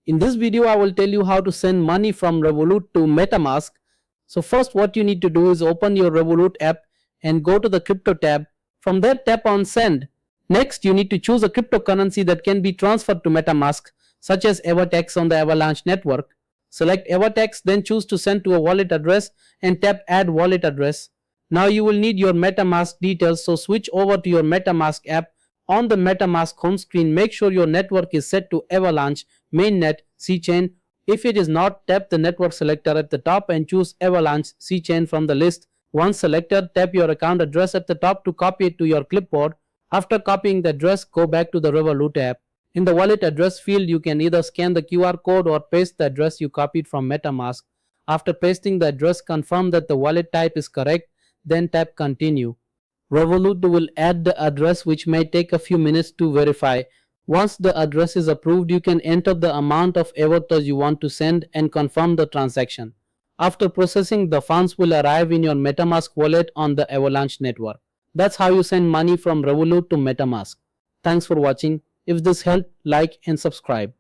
In this video, I will tell you how to send money from Revolut to MetaMask. So first, what you need to do is open your Revolut app and go to the crypto tab. From there, tap on send. Next, you need to choose a cryptocurrency that can be transferred to MetaMask, such as Evertex on the Avalanche network. Select Evertex, then choose to send to a wallet address and tap add wallet address. Now you will need your MetaMask details, so switch over to your MetaMask app. On the MetaMask home screen, make sure your network is set to Avalanche, Mainnet, C-Chain. If it is not, tap the network selector at the top and choose Avalanche, C-Chain from the list. Once selected, tap your account address at the top to copy it to your clipboard. After copying the address, go back to the Revolut app. In the wallet address field, you can either scan the QR code or paste the address you copied from MetaMask. After pasting the address, confirm that the wallet type is correct, then tap continue. Revolut will add the address, which may take a few minutes to verify. Once the address is approved, you can enter the amount of Evertoz you want to send and confirm the transaction. After processing, the funds will arrive in your MetaMask wallet on the Avalanche network. That's how you send money from Revolut to MetaMask. Thanks for watching. If this helped, like and subscribe.